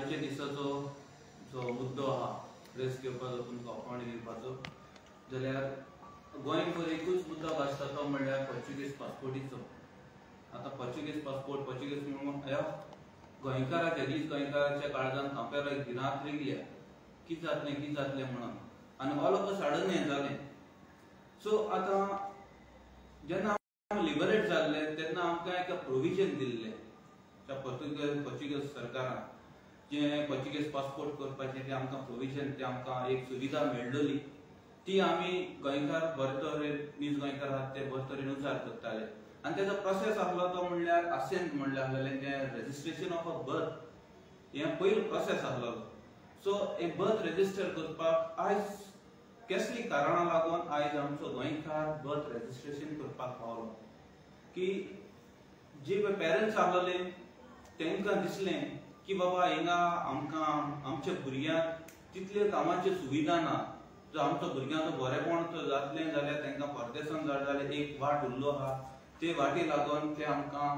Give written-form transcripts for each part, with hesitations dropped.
आजच्या दिसाचो जो मुद्दो आहा प्रेस घेवपाचो तुमकां ओपन दिवपाचो जाल्यार गोंयभर एकूच मुद्दो आसता तो म्हणल्यार पोर्चुगीज पासपोर्टीचो। आता पोर्चुगीज पासपोर्ट पोर्चुगीज म्हणून ह्या गोंयकाराच्या रीत गोंयकाराच्या काळजान थांपेर एक भिरांत रिगली कितें जातलें म्हणून आनी ऑल ऑफ अ सडन हें जालें। सो आतां जेन्ना लिबरेट जाल्ले तेन्ना आमकां एक प्रोविजन दिल्लें त्या पोर्चुगीज सरकारान जे पोर्चुगीज पासपोर्ट करपाचें तें आमकां प्रोविजन तें आमकां एक सुविधा मेळ्ळली ती आमी गोंयकार बरे तरेन नीज गोंयकार आहात ते बरे तरेन उजार करताले। आनी तेजो प्रोसेस आसलो तो म्हणल्यार असेंट म्हणल्यार आसलेलें जें रजिस्ट्रेशन ऑफ अ बर्थ हें पयलो प्रोसेस आसलो। सो हें बर्थ रजिस्टर करपाक आयज कसली कारणां लागून आयज आमचो गोंयकार बर्थ रजिस्ट्रेशन करपाक पावलो की जे पेरंट्स आसलेले तांकां दिसलें की बाबा हिंगा आमकां आमच्या भुरग्यांक तितल्यो कामाच्यो सुविधा ना। जर आमचो भुरग्यांचो बरेपण जातलें जाल्यार तांकां परदेसांत जाल्यार एक वाट उरलो आहा ते वाटी लागून ते आमकां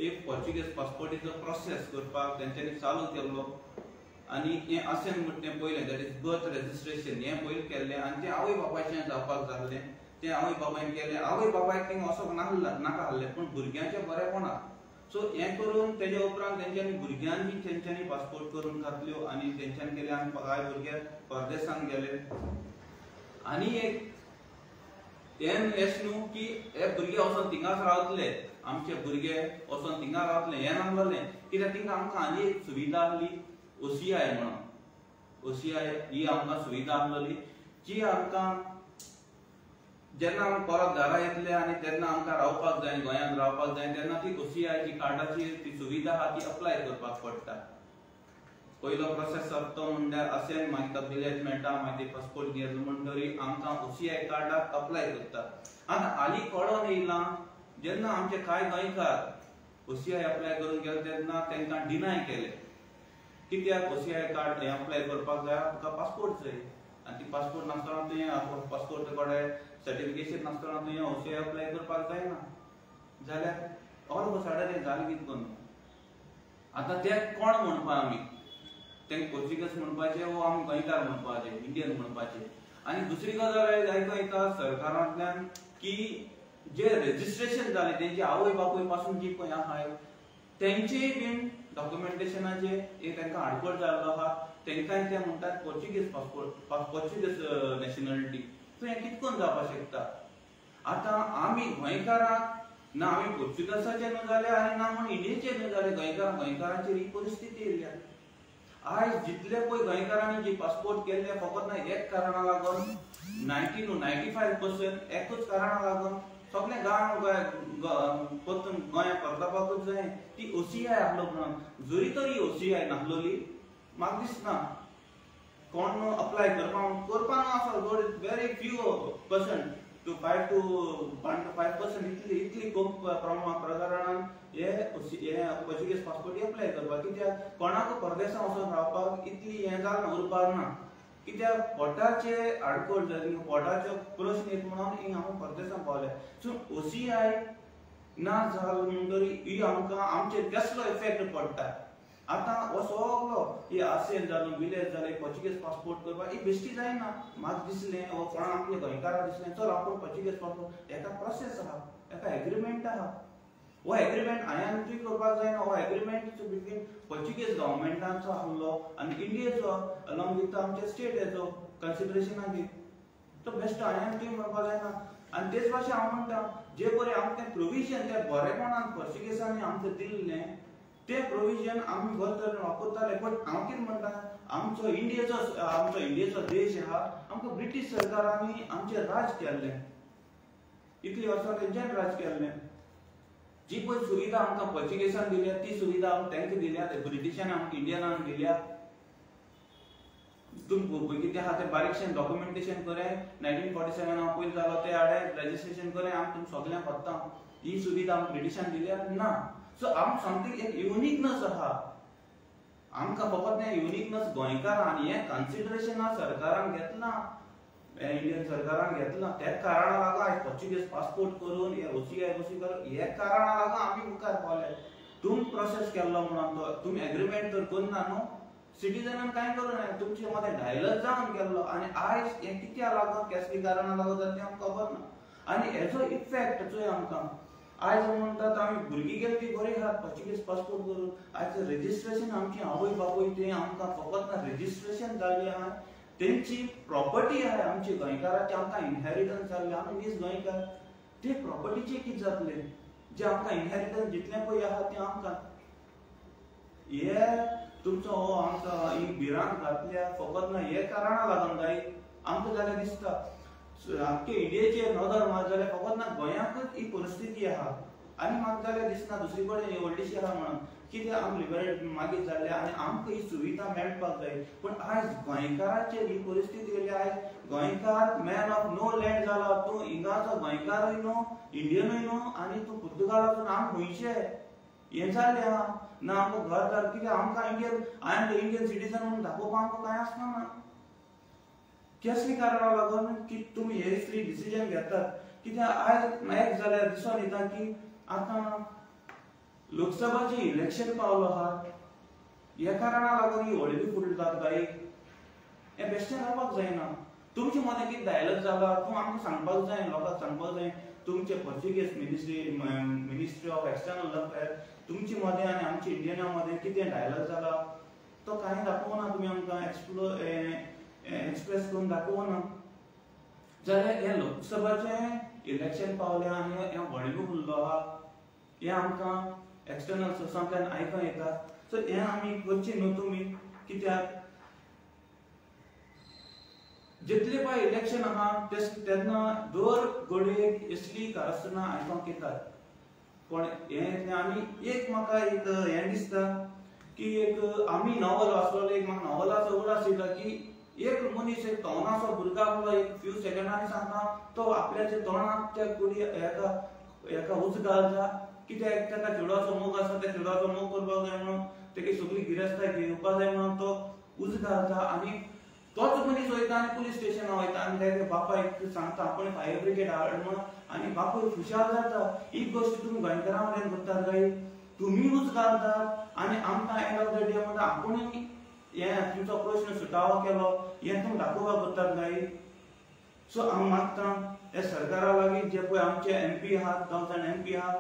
एक पोर्चुगीज पासपोर्टीचो प्रोसेस करपाक तेंच्यांनी चालू केल्लो आनी हें असें म्हणटा तें पयलें दॅट इज बर्थ रजिस्ट्रेशन हें पयलीं केल्लें आनी तें आवय बापायचें जावपाक जाल्लें तें आवय बापायन केलें। आवय बापायक थिंग वचोंक नाका आहलें पूण भुरग्यांचें बरेपणाक सो हें करून तेजे उपरांत तेंच्यांनी भुरग्यांनी तेंच्यांनी पासपोर्ट करून घातल्यो आनी तेंच्यांनी केलें आनी कांय भुरगे परदेसांत गेले। आनी एक हें अशें न्हू की हे भुरगे वचोन थिंगाच रावतले आमचे भुरगे वचोन थिंगा रावतले हें नासलें कित्याक थिंगा आमकां आनी एक सुविधा आसली OCI म्हणून। OCI ही आमकां सुविधा आसलेली जी आमकां जेन्ना आमी परत घरा येतले आनी तेन्ना आमकां रावपाक जाय गोंयांत रावपाक जाय तेन्ना ती OCI ची कार्डाची ती सुविधा आहा ती अप्लाय करपाक पडटा। पयलो प्रोसेस तो म्हणल्यार असें मागीर तो विलेज मेळटा मागीर पासपोर्ट घेतलो म्हणटरी आमकां OCI कार्डाक अप्लाय करता। आतां हालीं कळोन येयलां जेन्ना आमचे कांय गोंयकार OCI अप्लाय करून गेले तेन्ना तांकां डिनाय केलें कित्याक OCI कार्ड हें अप्लाय करपाक जाय तुका पासपोर्ट जाय आनी ती पासपोर्ट नासतना तुवें पासपोर्ट कडेन सर्टिफिकेशन नासतना तुवें OCI अप्लाय करपाक जायना जाल्यार ऑल ऑफ अ सडन हें जालें कितें करून आतां तें कोण म्हणपा आमी तें पोर्चुगीज म्हणपाचें वो आमी गोंयकार म्हणपाचें इंडियन म्हणपाचें। आनी दुसरी गजाल आयको येता सरकारांतल्यान की जे रजिस्ट्रेशन जालें तेंचे आवय बापूय पासून जी पळय आहाय तेंचेय बीन डॉक्युमेंटेशनाचे एक तांकां आडखळ जाल्लो आहा तांकांय ते म्हणटात Portuguese passport Portuguese nationality so हें कितें करून जावपाक शकता। आतां आमी गोंयकाराक ना आमी पोर्चुगीजाचे न्हू जाले आनी ना म्हण इंडियेचे न्हू जाले गोंयकारांचेर ही परिस्थिती येयल्या। आयज जितले पळय गोंयकारांनी जी पासपोर्ट केल्ले फकत ना एक कारणां लागून 95% एकूच कारणां लागून सगळे परतून गोंया परतपाकूच जाय ती OCI आसलो म्हणून। जरी तरी OCI नासलोली म्हाका दिसना कोण अप्लाय करपा आसा very few percent to 5 to 5% इतली खूब प्रकारान हे पोर्चुगीज पासपोर्ट अप्लाय करपाक कित्याक कोणाक परदेसांत वचून रावपाक इतली हें जालना उरपाक ना कित्याक पोटाचे आडखळ जाली पोटाचो प्रश्न येत म्हणून हांव परदेसांत पावले। सो OCI ना जाल म्हणटरी ही आमकां आमचेर कसलो इफेक्ट पडटा। आतां हो सगलो ही असें जालो विलेज जाले पोर्चुगीज पासपोर्ट करपाक ही बेश्टी जायना। म्हाका दिसलें वो कोणा आपल्या गोंयकाराक दिसलें चल आपूण पोर्चुगीज पासपोर्ट एका प्रोसेस आहा एका एग्रीमेंट आहा वो एग्रीमेंट हांवें तुवें करपाक जायना हो एग्रीमेंट बिटवीन पोर्चुगीज गव्हर्मेंटाचो आसलो आनी इंडियेचो अलॉंग विथ आमच्या स्टेटाचो कन्सिडरेशनान तो बेस्ट हांवें तुवें म्हणपाक जायना। आनी तेच भाशेन हांव म्हणटा जे पळय आमकां प्रोविजन ते बरेपणान पोर्चुगीजांनी आमकां दिल्लें ते प्रोविजन आमी बरे तरेन वापरताले बट हांव कितें म्हणटा आमचो इंडियेचो देश आहा आमकां ब्रिटीश सरकारांनी आमचेर राज केल्लें इतली वर्सां तेंच्यान राज केल्लें। जी पळय सुविधा आमकां पोर्चुगीजान दिल्या ती सुविधा आमकां तांकां दिल्या ब्रिटिशान आमकां इंडियनान दिल्या। तुम कितें आहा तें बारीकशें डॉक्युमेंटेशन करें 1947 हांव पयलीं जालो ते हाडें रजिस्ट्रेशन करें आमी तुमकां सगळ्यांक कोत्ता ही सुविधा आमकां ब्रिटिशान दिल्या ना। सो आमकां समथींग एक युनिकनेस आहा आमकां फकत हें युनिकनेस गोंयकार आनी हें कन्सिडरेशन सरकारान घेतलां इंडियन सरकारान घेतलां त्याच कारणां लागून आयज पोर्चुगीज पासपोर्ट करून हे OCI करून हे कारणां लागून आमी मुखार पावले। तुमी प्रोसेस केल्लो म्हणून तो तुमी एग्रीमेंट तर करना न्हू सिटीजनान काय करू नये तुमचे मध्ये डायलॉग जावन गेल्लो आणि आयज हे कित्या लागून कसली कारणां लागून जाता तें आमकां खबर ना आणि हेजो इफेक्ट चोय आमकां आयज म्हणटात आमी भुरगीं गेली ती बरी आहात पोर्चुगीज पासपोर्ट करून आयज रजिस्ट्रेशन आमची आवय बापूय तें आमकां फकत ना रजिस्ट्रेशन जाल्लें आहा तेंची प्रॉपर्टी आहा आमची गोंयकाराची आमकां इनहेरिटन्स जाल्लें आमी नीज गोंयकार ते प्रॉपर्टीचे कितें जातलें जे आमकां इनहेरिटन्स जितलें पळय आहा तें आमकां हे तुमचो हो आमकां ही भिरांत घातल्या फकत ना हे कारणां लागून जाय आमकां जाल्यार दिसता आख्खे इंडियेचे नदर मार जाल्यार फकत ना गोंयांकूच ही परिस्थिती आहा आनी म्हाका जाल्यार दिसना दुसरे कडेन व्हडलीशी आहा म्हणून कित्याक आमी लिबरेट मागीर जाल्ले आनी आमकां ही सुविधा मेळपाक जाय पूण आयज गोंयकाराचेर ही परिस्थिती येयली आयज गोंयकार मॅन ऑफ नो लँड जाला तूं हिंगाचो गोंयकारूय न्हू इंडियनूय न्हू आनी तूं पुर्तुगालाचो आमी गोंयचे हे जाल्लें आहा ना आमकां घर जालें कित्याक आमकां Indian I am the Indian citizen म्हणून दाखोवपाक आमकां कांय आसना कसली कारणां लागून की तुमी हे फ्री डिसिजन घेतात कित्याक आयज एक जाल्यार दिसून येता की आतां लोकसभाचे इलेक्शन पावलो आहा ह्या कारणां लागून ही व्हडली फुडली जाता काय हे बेश्टें जावपाक जायना तुमचे मदें कितें डायलॉग जाला तूं आमकां सांगपाक जाय लोकांक सांगपाक जाय तुमचे Portuguese ministry of external affair तुमचे मदें आनी आमच्या इंडियना मदें कितें डायलॉग जाला तो कांय दाखोवना तुमी आमकां एक्सप्रेस करून दाखोवना जाल्यार हे लोकसभाचे इलेक्शन पावले आनी हे व्हडलो फुडलो आहा हे आमकां एक्सटर्नल सोर्सांतल्यान आयकूं येता सो हे आमी करचें न्हू तुमी कित्याक जितले पळय इलेक्शन आहा तेन्ना दर घडये असली कारस्थानां आयकूंक येतात पण हे आमी एक म्हाका एक हें दिसता की एक आमी नॉवल वाचलोलो एक म्हाका नॉवलाचो उगडास येता की एक मनीस एक तोंडाचो भुरगो आपलो एक फ्यू सेकंडांनी सांगता तो आपल्याच्या तोंडाक त्या कुडी एका उज घालता कित्याक ताका चेडवाचो मोग आसा त्या चेडवाचो मोग करपाक जाय म्हणून तेगे सगळी गिरेस्ताय घेवपाक जाय म्हणून तो उज घालता आनी तोच मनीस वयता आनी पुलीस स्टेशनार वयता आनी तेगे बापायक सांगता आपण फायर ब्रिगेड हाड म्हणून आनी बापूय खुशाल जाता ही गोश्ट तुमी गोंयकारां मदें करतात काय तुमी उज घालतात आनी आमकां एंड ऑफ द डे म्हणटा आपुणूय हे तुमचो प्रश्न सुटावो केलो हे तुमी दाखोवपाक करतात काय सो हांव मागतां हे सरकारा लागीं जे पळय आमचे MP आहात 1000 MP आहात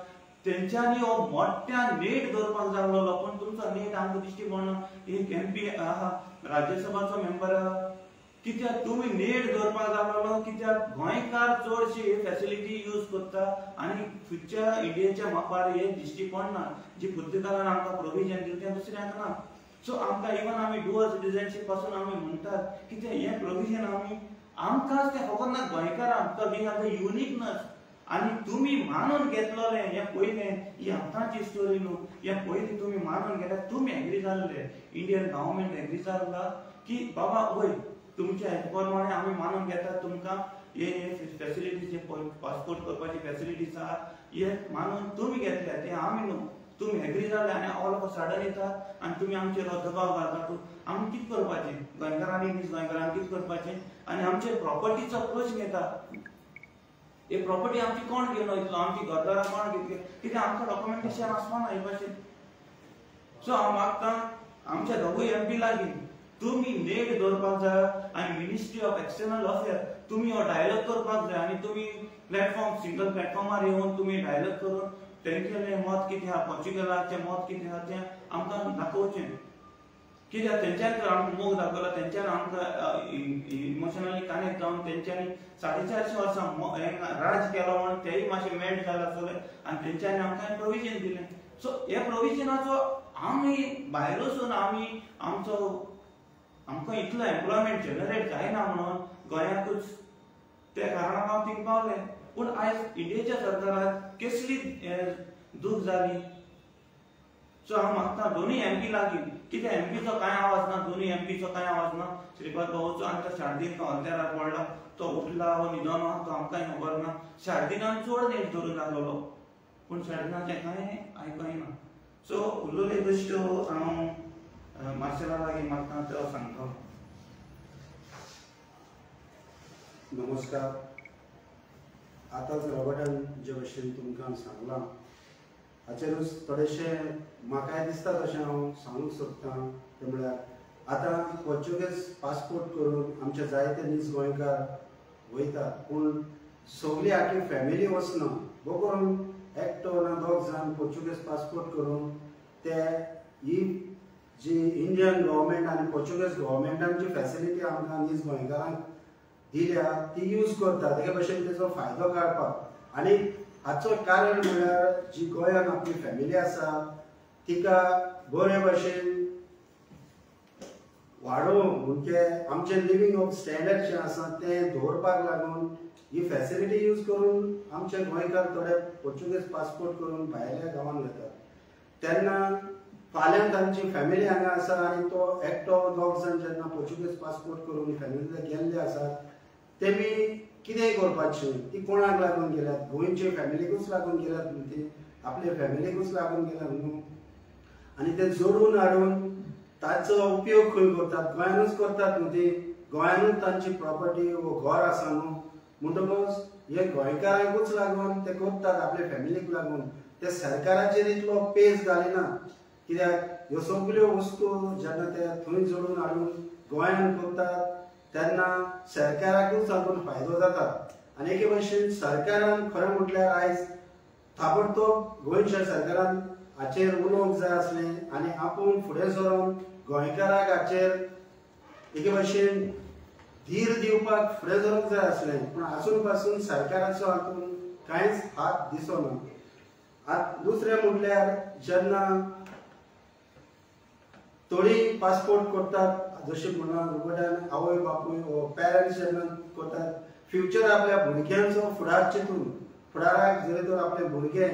तेंच्यांनी हो मोठ्या नेट दवरपाक जाय आसलो पण तुमचो नेट आमकां दिश्टी पडना एक MP आहा राज्यसभाचो मेंबर आहा कित्याक तुमी नेट दवरपाक जाय आसलो कित्याक गोंयकार चडशी हे फॅसिलिटी यूज करता आनी फ्युचर इंडियेच्या मापार हे दिश्टी पडना जी पुर्तुगालान आमकां प्रोविजन दिलें तें दुसऱ्यांक ना सो आमकां इवन आमी डुअल सिटीजनशीप पासून आमी म्हणटात कित्याक हे प्रोविजन आमी आमकांच तें फकत ना गोंयकारांक वी आर द युनिकनेस आनी तुमी मानून घेतलोले हे पयलें ही आतांची स्टोरी न्हू हे पयलीं तुमी मानून गेल्यार तुमी एग्री जाल्ले इंडियन गव्हर्नमेंट एग्री जाल्ला की बाबा वय तुमच्या प्रमाणे आमी मानून घेतात तुमकां हे फॅसिलिटीज जे पासपोर्ट करपाची फॅसिलिटीज आहा हे मानून तुमी घेतल्या ते आमी न्हू तुमी एग्री जाल्ले आनी ऑल ऑफ सडन येतात आनी तुमी आमचेर दबाव घालतात आमी कितें करपाचें गोंयकारांनी गोंयकारांनी कितें करपाचें आनी आमचे प्रॉपर्टीचो प्रश्न येता हे प्रॉपर्टी आमची कोण घेवन वयतलो आमची घरदारां कोण घेतली कित्याक आमकां डॉक्युमेंटेशन आसपाना हे भाशेन सो हांव मागतां आमच्या दोगूय MP लागीं तुमी नेट दवरपाक जाय आनी मिनिस्ट्री ऑफ एक्सटर्नल अफेअर तुमी हो डायलॉग करपाक जाय आनी तुमी प्लॅटफॉर्म सिंगल प्लॅटफॉर्मार येवन तुमी डायलॉग करून तेंचें मत कितें आहा पोर्चुगलाचें मत कितें आहा तें आमकां दाखोवचें कित्याक तेंच्यान जर आमकां मोग दाखयलो तेंच्यान आमकां इमोशनली कनेक्ट जावन तेंच्यांनी 450 वर्सां राज केलो म्हणून तेय मातशें मेल्ट जाला सगळें आनी तेंच्यांनी आमकां प्रोविजन दिलें सो हे प्रोविजनाचो आमी भायर वचून आमी आमकां इतलो एम्प्लॉयमेंट जनरेट जायना म्हणून गोंयांकूच त्या कारणाक हांव थिंग पावलें पूण आयज इंडियेच्या सरकाराक कसली दूख जाली सो हांव मागतां दोनूय MP लागीं कित्याक MPचो कांय आवाज ना दोनूय MPचो कांय आवाज ना श्रीपाद भाऊचो आनी तो शार्दीन हॉलतेरार पडला तो उठला वो न्हिदोन आहा तो आमकांय खबर ना शार्दिनान चड नेट धरून लागलो पूण शार्दिनाचें कांय आयकूं येना सो उरलेली गोश्ट हांव मार्शला लागीं मागतां तो सांगता नमस्कार आतांच रॉबर्टान जे भशेन तुमकां सांगलां हाचेरूच थोडेशें म्हाकाय दिसता तशें हांव सांगूंक सोदतां ते म्हळ्यार आता पोर्चुगीज पासपोर्ट करून आमचे जायते नीज गोंयकार वयतात, पूण सगळी आखी फॅमिली वचना. बो करून एकटो ना दोग जाण पोर्चुगीज पासपोर्ट करून ते ही जी इंडियन गव्हर्मेंट आनी पोर्चुगीज गव्हर्मेंटान जी फॅसिलिटी आमकां नीज गोंयकारांक दिल्या ती यूज करता, तेगे भशेन तेजो फायदो काडपाक. आनी हाचो कारण म्हळ्यार जी गोंयांत आपली फॅमिली आसा तिका बरे भशेन वाडोवंक म्हणजे आमचे लिविंग ऑफ स्टँडर्ड जे आसा तें दवरपाक लागून ही फॅसिलिटी यूज करून आमचे गोंयकार थोडे पोर्चुगीज पासपोर्ट करून भायल्या गांवांत वतात. तेन्ना फाल्यां तांची फॅमिली हांगा आसा आनी तो एकटो दोग जाण जेन्ना पोर्चुगीज पासपोर्ट करून फॅमिली गेल्ले आसात तेमी कितें करपाचें, ती कोणाक लागून गेल्यात, गोंयचे फॅमिलीकूच लागून गेल्यात न्हू, ती आपले फॅमिलीकूच लागून गेल्यात न्हू. आनी ते जोडून हाडून ताचो उपयोग खंय करतात, गोंयानूच करतात न्हू. ती गोंयानूच तांची प्रॉपर्टी वो घर आसा न्हू, म्हणटकच हे गोंयकारांकूच लागून ते करतात, आपले फॅमिलीक लागून. ते सरकाराचेर इतलो पेस घालिना, कित्याक ह्यो सगळ्यो वस्तू जेन्ना ते थंय जोडून हाडून गोंयान करतात तेन्ना सरकाराकूच तातूंत फायदो जाता. आनी एके भशेन सरकारान खरें म्हटल्यार आयज ताबडतोब गोंयच्या सरकारान हाचेर उलोवंक जाय आसलें आनी आपूण फुडें सरून गोंयकाराक हाचेर एके भशेन धीर दिवपाक फुडें सरूंक जाय आसलें. पूण आजून पासून सरकाराचो हातूंत कांयच हात दिसना. दुसरें म्हटल्यार जेन्ना थोडी पासपोर्ट करतात, जशें म्हणून रोबोटान आवय बापूय वो पेरंट्स जेन्ना करतात, फ्युचर आपल्या भुरग्यांचो फुडार चिंतून फुडाराक जरी तर आपले भुरगे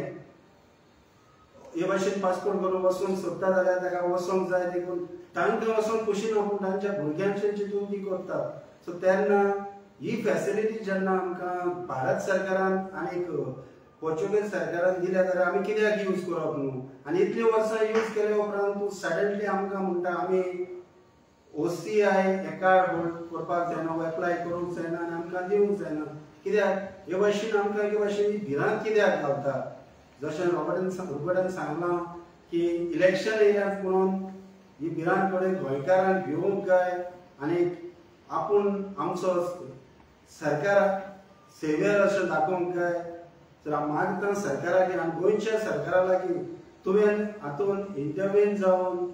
हे भाशेन पासपोर्ट करून वचूंक सोदता जाल्यार ताका वचोंक जाय, देखून तांकां वचोंक खुशी ना पूण तांच्या भुरग्यांचें चिंतून ती करतात. सो तेन्ना ही फॅसिलिटी जेन्ना आमकां भारत सरकारान आनीक पोर्चुगीज सरकारान दिल्या जाल्यार आमी कित्याक यूज करप न्हू. आनी इतली वर्सां यूज केले उपरांत सडनली आमकां म्हणटा आमी OCI हे कार्ड होल्ड करपाक जायना, एप्लाय करूंक जायना आनी आमकां दिवंक जायना. कित्याक हे भाशेन आमकां हे भाशेन ही भिरांत कित्याक घालता. जशें रोबर्टान सांगलां की इलेक्शन येयल्यात म्हणून ही भिरांत कडेन गोंयकारांक भिवूंक जाय आनी आपूण आमचो सरकार सेव्हियर अशें दाखोवंक जाय. तर हांव मागतां सरकाराक आनी गोंयच्या सरकारा लागीं तुवें हातूंत इंटरव्हीन जावन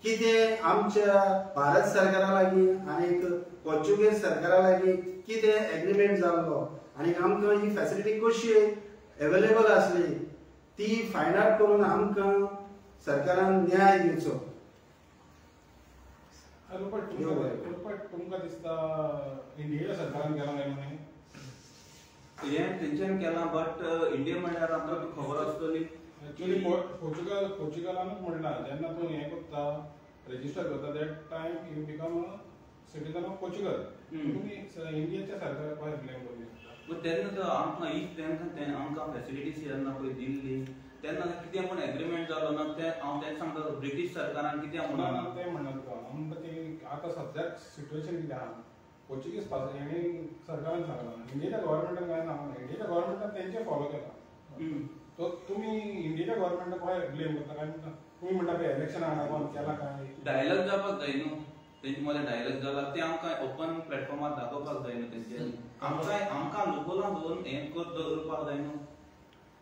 कितें आमच्या भारत सरकारा लागीं आनीक पोर्चुगीज सरकारा लागीं कितें एग्रीमेंट जाल्लो आनी आमकां ही फॅसिलिटी कशी अवेलेबल आसली ती फायंड आउट करून आमकां सरकारान न्याय दिवचो. तुमकां दिसता इंडिया सरकारान केला काय म्हणे हें तेंच्यान केलां, बट इंडिया म्हणल्यार आमकां खबर आसतली एक्चुअली पोर्चुगलानूच म्हणला जेन्ना तूं हें करता रेजिस्टर करता that time you become a citizen of Portugal. तुमी इंडियाच्या सरकाराक भायर ब्लेम करूं शकता. बट तेन्ना आमकां ही तेन्ना आमकां फॅसिलिटीज जेन्ना पळय दिल्ली तेन्ना कितें पूण एग्रीमेंट जालो ना ते हांव तेंच सांगता ब्रिटीश सरकारान कितें म्हणून तें म्हणना तुका हांव म्हणटा की आतां सद्याक सिट्युएशन कितें आहा पोर्चुगीज हेणी सरकारान सांगलां इंडियेच्या गव्हर्मेंटान काय ना, इंडियेच्या गव्हर्मेंटान तेंचे फॉलो केला. तो तुमी इंडियेच्या गव्हर्मेंटाक भायर ब्लेम करता काय म्हणटा. तुमी म्हणटा की इलेक्शन हाडून केला काय, डायलॉग जावपाक जाय न्हू. तेंचे मदें डायलॉग जाला ते आमकां ओपन प्लॅटफॉर्मार दाखोवपाक जाय न्हू. तेंचे आमकां लोकलां दोन हें दवरपाक जाय न्हू.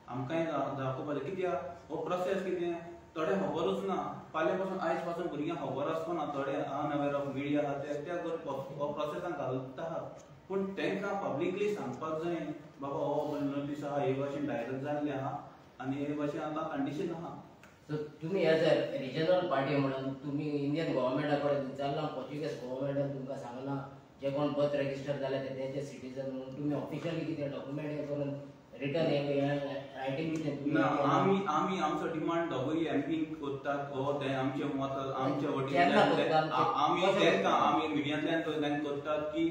आमकांय दाखोवपाक जाय. कित्याक हो प्रोसेस कितें थोडे खबरूच ना. फाल्यां पासून आयज पासून भुरग्यांक खबर आसपाना. थोडे अनअवेर ऑफ मिडिया आहा ते हो प्रोसेसान घालता आहात. पूण तांकां पब्लिकली सांगपाक जाय बाबा हो नोटीस आहा हे भाशेन डायरेक्ट जाल्ले आहा आनी हे भाशेन आतां कंडिशन आहा. सो तुम्ही एज अ रिजनल पार्टी म्हणून तुम्ही इंडियन गव्हर्मेंटा कडेन विचारला, पोर्चुगीज गव्हर्मेंटान तुमकां सांगला जे कोण बर्थ रजिस्टर जाले तेंचे सिटीजन म्हणून तुम्ही ऑफिशियली कितें डॉक्युमेंट हे करून रिटर्न रायटिंग कितें ना आमी आमचो डिमांड WMP करतात हो ते आमचे मत आमच्या वतीन आमी तेंकां आमी मिडियांतल्यान तांकां करतात की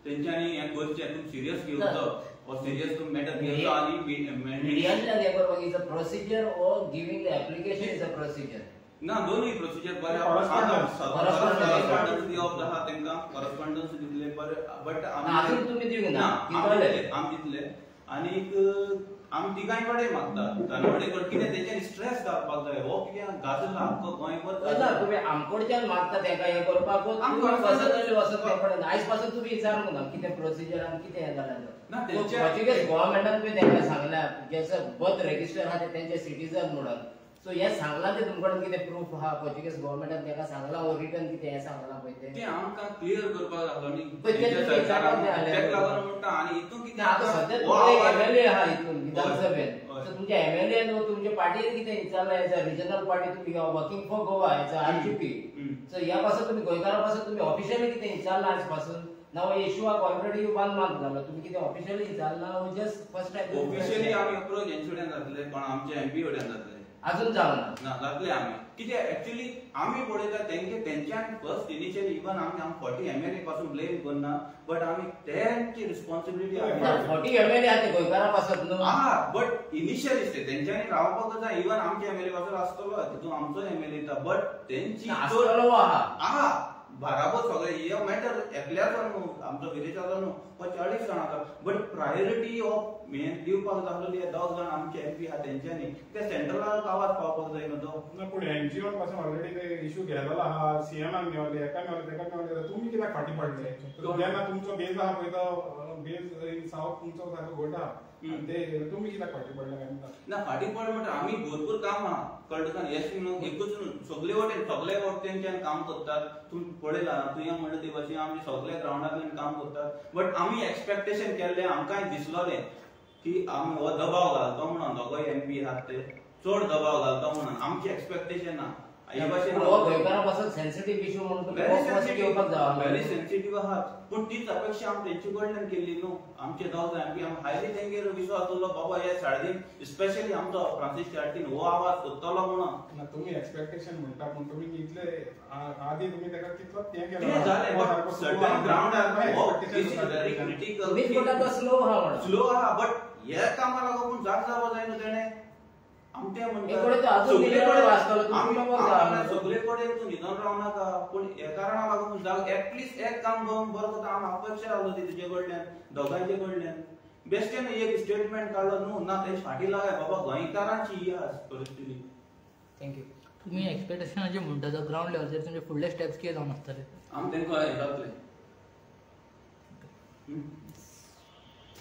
तेंच्यांनी हें करचें खूब सिरियस घेवचो or serious to matter घेवचो आनी मिडियांतल्यान हें करपाक is a procedure or giving the application is a procedure. ना दोनूय प्रोसिजर बरे कॉरस्पॉन्डन्स दिवप आहा तेंकां कॉरस्पॉन्डन्स दितले बट आमी तुमी दिवंक ना आमी दितले आनीक आमी तिगांय कडेन मागतात तानावडेकर कितें तेंच्यानी स्ट्रेस घालपाक जाय हो कित्याक गाजला आख्खो गोंयभर ना तुम्ही आमकडच्यान मागता तेका हे करपाक वचत तेकडे आयज पासून तुम्ही विचारूंक ना कितें प्रोसिजर आनी कितें हें जालें ना, तो तेंच्या- पोर्चुगीज गव्हर्मेंटान तुवें तेंका सांगला जेसो बर्थ रजिस्टर आहा ते तेंचे सिटीजन म्हणून सो हे सांगला ते तुमकडे कितें प्रूफ आहा पोर्चुगीज गव्हर्मेंटान तेका सांगला हो रिटर्न कितें हें सांगला पळय ते ते आमकां क्लियर करपाक लागलो न्ही पण ते तेंच्या तुम्ही सरकारान विचारपाक जाय तेका आल्या. लागून म्हणटा आनी हितून कितें आता सध्या हो तुमचे आवाज- एमएलए आहा हितून विधानसभेत हय. सो तुमच्या एमएलए तुमच्या पार्टीन कितें विचारला एज अ रिजनल पार्टी तुम्ही working for Goa as a RGP so ह्या पासून तुम्ही गोंयकारा पासून तुम्ही ऑफिशियली कितें विचारला आज पासून नाव इशू ऑलरेडी 1 मंथ जालो तुम्ही कितें ऑफिशियली विचारला जस्ट फर्स्ट टाइम ऑफिशियली आमी अप्रोच हेंचेकडेन जातले पण आमच्या एमपी कडेन जातले अजून जावना ना जातले आमी कित्याक एक्चुअली आमी पळयता तेंच्यानी फर्स्ट इनिशियली इवन आमी 40 एमएलए पासून ब्लेम करना बट आमी तेंची रिस्पॉन्सिबिलिटी 40 एमएलए आहा ते गोंयकारा पासून न्हू हा बट इनिशियली तेंच्यानी रावपाक जाय इवन आमच्या एमएलए पासून आसतलो तितून आमचो एमएलए येता बट तेंची आसतलो आहा आहा बराबर सगळे हे मॅटर एकल्याचो न्हू आमचो विरेचाचो न्हू पण 40 जाणांचो बट प्रायोरिटी ऑफ मेन दिवपाक जाल्लो हे 10 जाण आमचे एमपी आहा तेंच्यांनी ते सेंट्रलाक आवाज पावपाक जाय न्हू तो ना पूण एनजीओ पासून ऑलरेडी ते इशू गेलेलो आहा सीएमान मेवले एका मेवले तेका मेवले तुम्ही कित्याक फाटी पडले जेन्ना तुमचो बेज आहा पळय तो बेज इन सावथ तुमचो सारको घोट आहा ते तुम्ही कित्याक फाटी पडले काय म्हणटा ना फाटी पड म्हणटा आमी भरपूर काम आहा कळटकान हेच न्हू एकूच न्हू सगळे वटेन सगळे वटेनच्यान काम करतात तुम्ही पळयला तुवें म्हणटा ते भाशेन आमी सगळे ग्राउंडांतल्यान काम करतात बट आमी एक्सपेक्टेशन केल्लें आमकांय दिसलोलें की आमी हो दबाव घालतो म्हणून दोगोय एमपी आहात ते चड दबाव घालतो म्हणून आमची एक्सपेक्टेशन ना ह्या भाशेन हो गोंयकारा पासून सेन्सिटिव्ह इशू म्हणून तुम्ही व्हेरी पॉजिटिव्ह घेवपाक जावं व्हेरी सेन्सिटिव्ह आहात पण तीच अपेक्षा आमी तेंचे कडल्यान केल्ली न्हू आमचे 10 एमपी आमी हायली तेंगेर विश्वास दवरलो बाबा हे साडीन स्पेशली आमचो फ्रांसीस चार्टीन हो आवाज करतलो म्हणून ना तुम्ही एक्सपेक्टेशन म्हणटा पण तुम्ही इतले आधी तुम्ही तेका कितलो ते कितें केलो जालें बट सर्टन ग्राउंडार हो दिस इज व्हेरी तुम्हीच म्हणटा तो क्रिटिकल स्लो आहा म्हणून स्लो आहा बट हे कामा लागून जाग जावो जाय न्हू तेणे आमचे एकडे तो अजून मिलियन वाचतलो तुम्ही बाबा जावं सगळे कडेन तूं न्हिदून रावं नाका पूण हे कारणाक लागून जाग एटलीस्ट एक काम करून बरो करता आमी अपेक्षा रावलो तुजे कडल्यान दोगांयचे कडल्यान बेश्टेन एक स्टेटमेंट काडलो न्हू ना तेंची फाटी लागाय बाबा गोंयकारांची ही आसा परिस्थिती थँक्यू तुम्ही एक्सपेक्टेशन जे म्हणटा तो ग्राउंड लेवलचेर तुमचे फुडले स्टेप्स कितें जावन आसतले आमी तेंका हे जातले